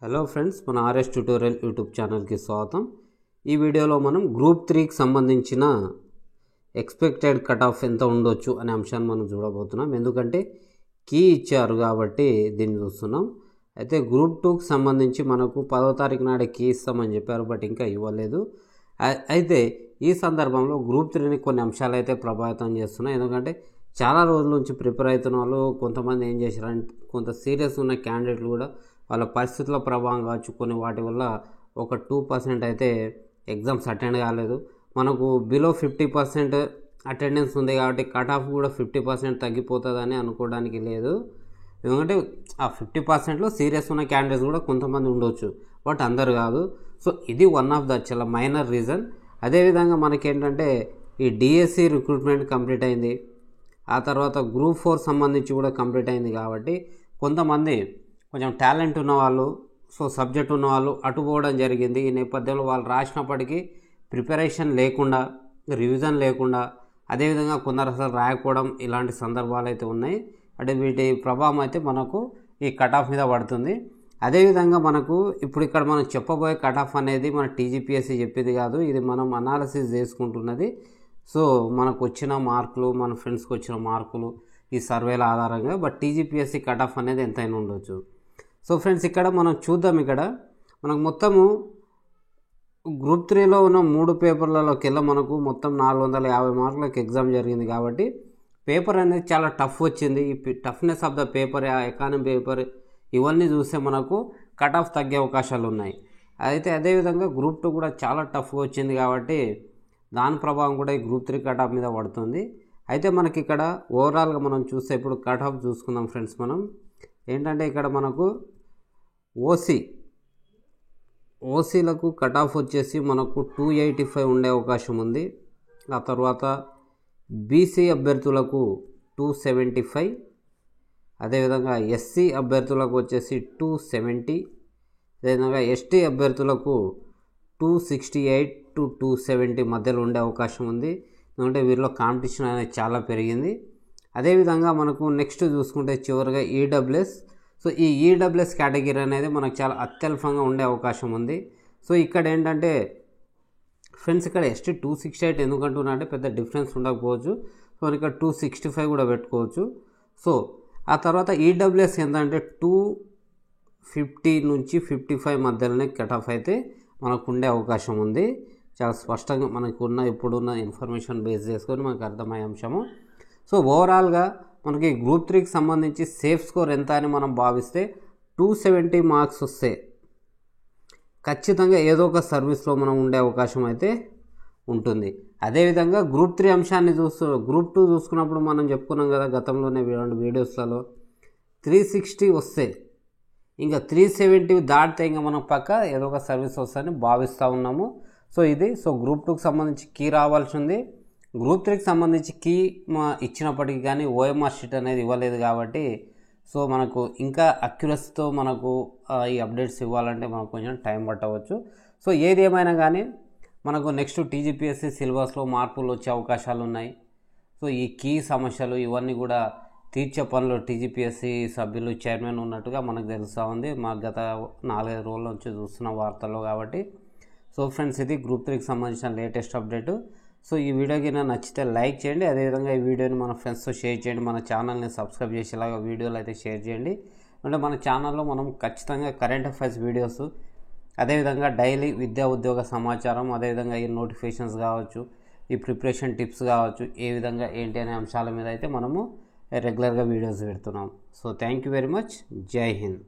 Hello friends, మన RS tutorial YouTube ఛానల్కి స్వాగతం. ఈ వీడియోలో మనం గ్రూప్ 3కి సంబంధించిన ఎక్స్పెక్టెడ్ కట్ ఆఫ్ ఎంత ఉండొచ్చు అనే అంశాన్ని మనం చూడబోతున్నాం. ఎందుకంటే కీ ఇచ్చారు కాబట్టి దీన్ని చూస్తున్నాం. అయితే గ్రూప్ 2కి సంబంధించి మనకు 10వ తారీఖు నాడే కీ ఇస్తామని చెప్పారు, బట్ ఇంకా ఇవ్వలేదు. అయితే ఈ సందర్భంలో గ్రూప్ 3ని కొన్ని అంశాలు అయితే ప్రభావితం చేస్తున్నాయి. ఎందుకంటే చాలా రోజుల నుంచి ప్రిపేర్ అవుతున్న వాళ్ళు కొంతమంది ఏం చేశారంటే, కొంత సీరియస్ ఉన్న క్యాండిడేట్లు కూడా వాళ్ళ పరిస్థితుల ప్రభావం కావచ్చు, కొన్ని వాటి వల్ల ఒక 2% అయితే ఎగ్జామ్స్ అటెండ్ కాలేదు. మనకు బిలో 50% అటెండెన్స్ ఉంది కాబట్టి కట్ ఆఫ్ కూడా 50% తగ్గిపోతుందని అనుకోవడానికి లేదు. ఎందుకంటే ఆ 50%లో సీరియస్ ఉన్న క్యాండిడేట్స్ కూడా కొంతమంది ఉండొచ్చు, బట్ అందరు కాదు. సో ఇది వన్ ఆఫ్ ద చాలా మైనర్ రీజన్. అదేవిధంగా మనకేంటంటే ఈ డిఎస్సి రిక్రూట్మెంట్ కంప్లీట్ అయింది, ఆ తర్వాత గ్రూప్ 4 సంబంధించి కూడా కంప్లీట్ అయింది. కాబట్టి కొంతమంది కొంచెం టాలెంట్ ఉన్నవాళ్ళు, సో సబ్జెక్ట్ ఉన్నవాళ్ళు అటు పోవడం జరిగింది. ఈ నేపథ్యంలో వాళ్ళు రాసినప్పటికీ ప్రిపరేషన్ లేకుండా, రివిజన్ లేకుండా, అదేవిధంగా కొందరు అసలు రాయకపోవడం, ఇలాంటి సందర్భాలు అయితే ఉన్నాయి. అంటే వీటి ప్రభావం అయితే మనకు ఈ కట్ ఆఫ్ మీద పడుతుంది. అదేవిధంగా మనకు ఇప్పుడు ఇక్కడ మనం చెప్పబోయే కట్ ఆఫ్ అనేది మన టీజీపీఎస్సీ చెప్పింది కాదు, ఇది మనం అనాలిసిస్ చేసుకుంటున్నది. సో మనకు వచ్చిన మార్కులు, మన ఫ్రెండ్స్కి వచ్చిన మార్కులు, ఈ సర్వేల ఆధారంగా, బట్ టీజీపీఎస్సీ కట్ ఆఫ్ అనేది ఎంతైనా ఉండొచ్చు. సో ఫ్రెండ్స్, ఇక్కడ మనం చూద్దాం. ఇక్కడ మనకు మొత్తము గ్రూప్ 3లో ఉన్న 3 పేపర్లలోకి వెళ్ళి మనకు మొత్తం 450 మార్కులకు ఎగ్జామ్ జరిగింది. కాబట్టి పేపర్ అనేది చాలా టఫ్ వచ్చింది. ఈ toughness of the paper, economy paper, ఇవన్నీ చూస్తే మనకు కట్ ఆఫ్ తగ్గే అవకాశాలు ఉన్నాయి. అయితే అదేవిధంగా గ్రూప్ 2 కూడా చాలా టఫ్గా వచ్చింది కాబట్టి దాని ప్రభావం కూడా ఈ గ్రూప్ 3 కట్ ఆఫ్ మీద పడుతుంది. అయితే మనకి ఇక్కడ ఓవరాల్గా మనం చూస్తే ఇప్పుడు కట్ ఆఫ్ చూసుకుందాం ఫ్రెండ్స్. మనం ఏంటంటే ఇక్కడ మనకు ఓసీలకు కట్ ఆఫ్ వచ్చేసి మనకు 285 ఉండే అవకాశం ఉంది. ఆ తర్వాత బీసీ అభ్యర్థులకు 275, అదేవిధంగా ఎస్సీ అభ్యర్థులకు వచ్చేసి 270, అదేవిధంగా ఎస్టీ అభ్యర్థులకు 268 to 270 మధ్యలో ఉండే అవకాశం ఉంది. ఎందుకంటే వీరిలో కాంపిటీషన్ అనేది చాలా పెరిగింది. అదేవిధంగా మనకు నెక్స్ట్ చూసుకుంటే చివరిగా ఈడబ్ల్యూఎస్. సో ఈ ఈడబ్ల్యూఎస్ కేటగిరీ అనేది మనకు చాలా అత్యల్పంగా ఉండే అవకాశం ఉంది. సో ఇక్కడ ఏంటంటే ఫ్రెండ్స్, ఇక్కడ ఎస్టీ 268 ఎందుకంటున్నా అంటే పెద్ద డిఫరెన్స్ ఉండకపోవచ్చు. సో ఇక్కడ 265 కూడా పెట్టుకోవచ్చు. సో ఆ తర్వాత ఈడబ్ల్యూఎస్ ఏంటంటే 250 నుంచి 55 మధ్యలోనే కట్ ఆఫ్ అయితే మనకు ఉండే అవకాశం ఉంది. చాలా స్పష్టంగా మనకున్న ఇప్పుడున్న ఇన్ఫర్మేషన్ బేస్ చేసుకొని మనకు అర్థమయ్యే అంశము. సో ఓవరాల్గా మనకి గ్రూప్ 3కి సంబంధించి సేఫ్ స్కోర్ ఎంత అని మనం భావిస్తే 270 మార్క్స్ వస్తే ఖచ్చితంగా ఏదో ఒక సర్వీస్లో మనం ఉండే అవకాశం అయితే ఉంటుంది. అదేవిధంగా గ్రూప్ 3 అంశాన్ని గ్రూప్ 2 చూసుకున్నప్పుడు మనం చెప్పుకున్నాం కదా గతంలోనే 2 వీడియోస్లలో, 360 వస్తే ఇంకా 370 దాటితే ఇంకా మనం పక్క ఏదో ఒక సర్వీస్ వస్తుందని భావిస్తూ ఉన్నాము. సో ఇది గ్రూప్ 2కి సంబంధించి కీ రావాల్సి ఉంది. గ్రూప్ 3కి సంబంధించి కీ ఇచ్చినప్పటికీ కానీ ఓఎంఆర్ షీట్ అనేది ఇవ్వలేదు కాబట్టి సో మనకు ఇంకా అక్యురసీతో మనకు ఈ అప్డేట్స్ ఇవ్వాలంటే మనకు కొంచెం టైం పట్టవచ్చు. సో ఏది ఏమైనా కానీ మనకు నెక్స్ట్ టీజీపీఎస్సీ సిలబస్లో మార్పులు వచ్చే అవకాశాలు ఉన్నాయి. సో ఈ కీ సమస్యలు ఇవన్నీ కూడా తీర్చే పనులు టీజీపీఎస్సీ సభ్యులు, చైర్మన్ ఉన్నట్టుగా మనకు తెలుస్తూ ఉంది. మా గత 4-5 రోజుల నుంచి చూస్తున్న వార్తల్లో. కాబట్టి సో ఫ్రెండ్స్, ఇది గ్రూప్ 3కి సంబంధించిన లేటెస్ట్ అప్డేటు. సో ఈ వీడియోకి నచ్చితే లైక్ చేయండి, అదేవిధంగా ఈ వీడియోని మన ఫ్రెండ్స్తో షేర్ చేయండి, మన ఛానల్ని సబ్స్క్రైబ్ చేసేలాగా వీడియోలు అయితే షేర్ చేయండి. అంటే మన ఛానల్లో మనం ఖచ్చితంగా కరెంట్ అఫైర్స్ వీడియోస్, అదేవిధంగా డైలీ విద్యా ఉద్యోగ సమాచారం, అదేవిధంగా ఈ నోటిఫికేషన్స్ కావచ్చు, ఈ ప్రిపరేషన్ టిప్స్ కావచ్చు, ఏ విధంగా ఏంటి అనే అంశాల మీద అయితే మనము రెగ్యులర్గా వీడియోస్ పెడుతున్నాం. So thank you very much. జై హింద్.